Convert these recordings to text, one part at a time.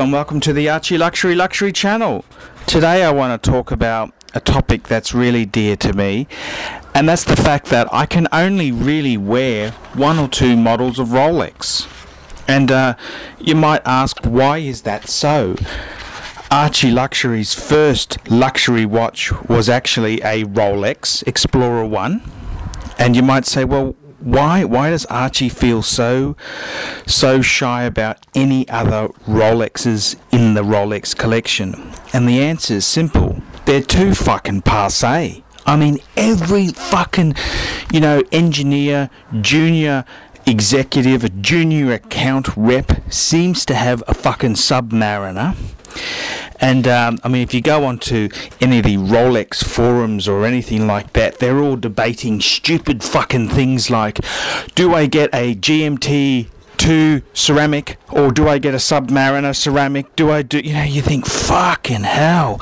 and welcome to the Archie Luxury channel. Today I want to talk about a topic that's really dear to me, and that's the fact that I can only really wear one or two models of Rolex. And you might ask, why is that so? Archie Luxury's first luxury watch was actually a Rolex Explorer 1, and you might say, well, why does Archie feel so shy about any other Rolexes in the Rolex collection? And the answer is simple: they're too fucking passé. I mean, every fucking, engineer, junior executive, junior account rep seems to have a fucking Submariner. And I mean, if you go onto any of the Rolex forums or anything like that, they're all debating stupid fucking things like, do I get a GMT2 ceramic or do I get a Submariner ceramic? You think, fucking hell,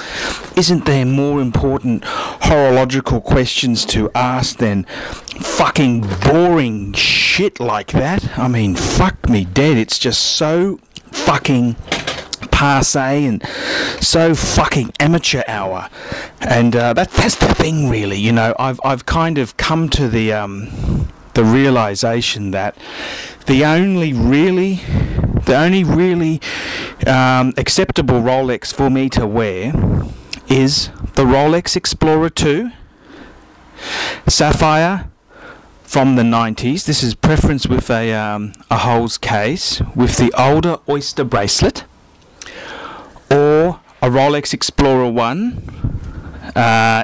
isn't there more important horological questions to ask than fucking boring shit like that? I mean, fuck me dead, it's just so fucking passe and so fucking amateur hour. And that's the thing, really. I've kind of come to the realization that the only really acceptable Rolex for me to wear is the Rolex Explorer 2 Sapphire from the 90s. This is preference with a Holes case with the older oyster bracelet, or a Rolex Explorer 1,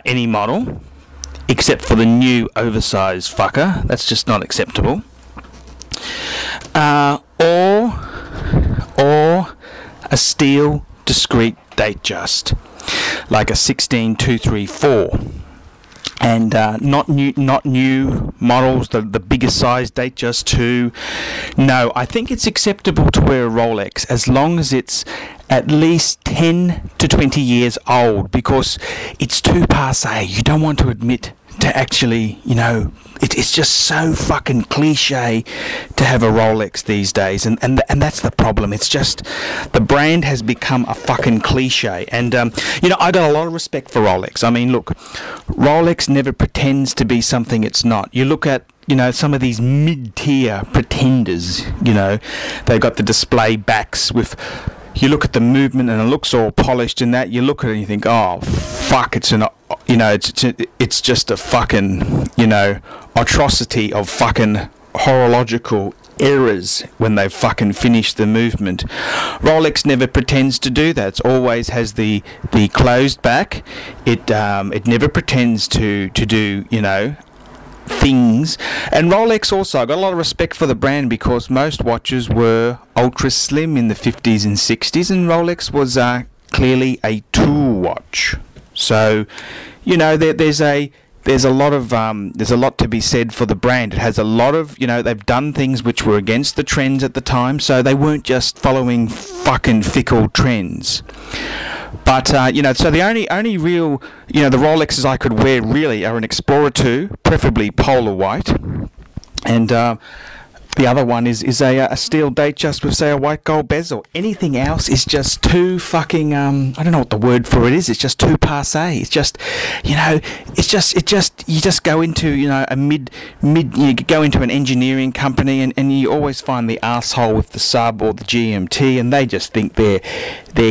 any model, except for the new oversized fucker. That's just not acceptable. Or a steel discrete Datejust, like a 16234. And not new models, the bigger size Datejust 2. No, I think it's acceptable to wear a Rolex as long as it's at least 10 to 20 years old, because it's too passé. You don't want to admit to actually, it's just so fucking cliche to have a Rolex these days, and that's the problem. It's just the brand has become a fucking cliche. And I got a lot of respect for Rolex. I mean, look, Rolex never pretends to be something it's not. You look at some of these mid-tier pretenders. They've got the display backs with, you look at the movement and it looks all polished and that. You look at it and you think, oh fuck, it's just a fucking atrocity of fucking horological errors when they've fucking finished the movement. Rolex never pretends to do that. It always has the closed back. It never pretends to do things. And Rolex also, I got a lot of respect for the brand, because most watches were ultra slim in the 50s and 60s, and Rolex was clearly a tool watch. So there's a lot to be said for the brand. It has a lot of, they've done things which were against the trends at the time, so they weren't just following fucking fickle trends. But so the only real, the Rolexes I could wear really are an Explorer 2, preferably polar white, and the other one is a steel Datejust with, say, a white gold bezel. Anything else is just too fucking I don't know what the word for it is. It's just too passé. It's just you just go into a mid you go into an engineering company and you always find the asshole with the sub or the GMT, and they just think they're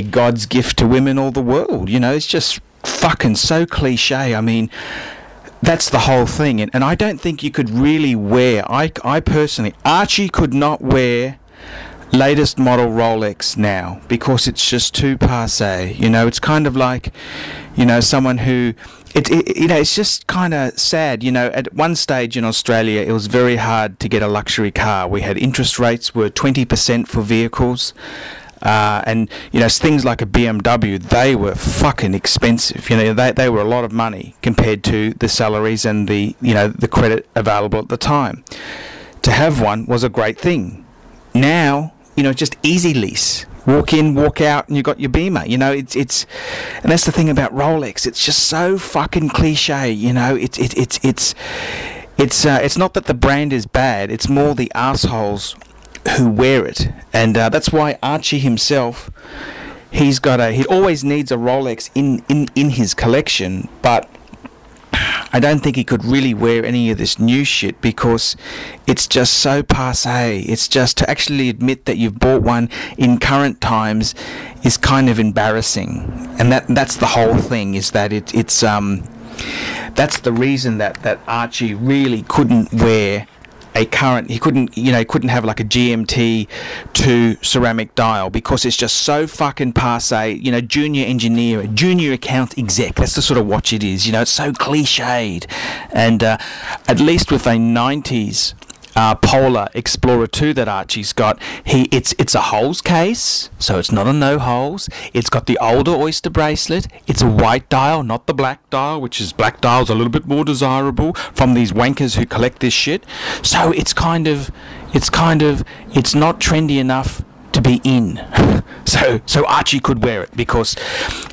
God's gift to women or the world. It's just fucking so cliche. I mean, that's the whole thing, and I don't think you could really wear, I personally, Archie could not wear latest model Rolex now, because it's just too passé. It's kind of like, someone who, it's just kind of sad. At one stage in Australia, it was very hard to get a luxury car. We had interest rates were 20% for vehicles. And things like a BMW, they were fucking expensive. They were a lot of money compared to the salaries and the credit available at the time. To have one was a great thing. Now, just easy lease. Walk in, walk out, and you got your Beamer. It's and that's the thing about Rolex. It's just so fucking cliche. It's not that the brand is bad. It's more the assholes who wear it, and that's why Archie himself he always needs a Rolex in his collection, but I don't think he could really wear any of this new shit because it's just so passé. It's just, to actually admit that you've bought one in current times is kind of embarrassing, and that's the whole thing. Is that it's that's the reason that Archie really couldn't wear a current. He couldn't have like a GMT 2 ceramic dial because it's just so fucking passé. Junior engineer, junior account exec, that's the sort of watch it is. It's so cliched. And at least with a 90s Polar Explorer 2 that Archie's got, it's a holes case, so it's not a no holes. It's got the older Oyster bracelet. It's a white dial, not the black dial, which is, black dial's a little bit more desirable from these wankers who collect this shit. So it's not trendy enough to be in. So Archie could wear it, because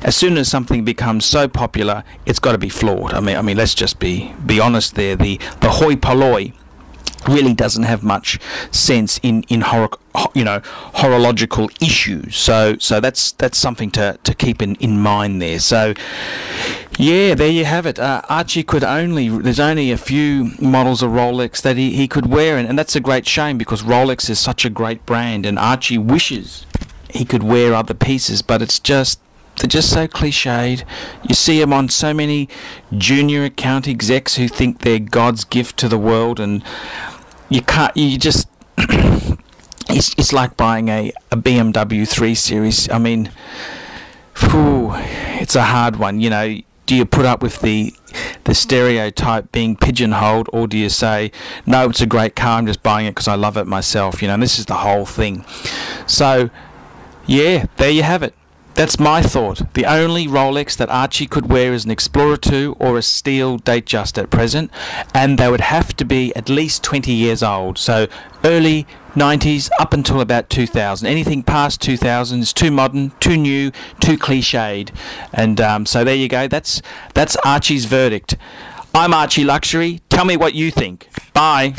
as soon as something becomes so popular, it's got to be flawed. I mean, let's just be honest there. The hoi polloi really doesn't have much sense in horological issues. So that's something to keep in mind there. So yeah, there you have it. Archie there's only a few models of Rolex that he could wear, and that's a great shame, because Rolex is such a great brand, and Archie wishes he could wear other pieces, but they're just so cliched. You see them on so many junior account execs who think they're God's gift to the world, and it's like buying a BMW 3 Series. I mean, it's a hard one. Do you put up with the stereotype being pigeonholed, or do you say, no, it's a great car, I'm just buying it because I love it myself? And this is the whole thing. So yeah, there you have it. That's my thought. The only Rolex that Archie could wear is an Explorer 2 or a steel Datejust at present, and they would have to be at least 20 years old. So early 90s up until about 2000. Anything past 2000 is too modern, too new, too cliched. And so there you go. That's Archie's verdict. I'm Archie Luxury. Tell me what you think. Bye.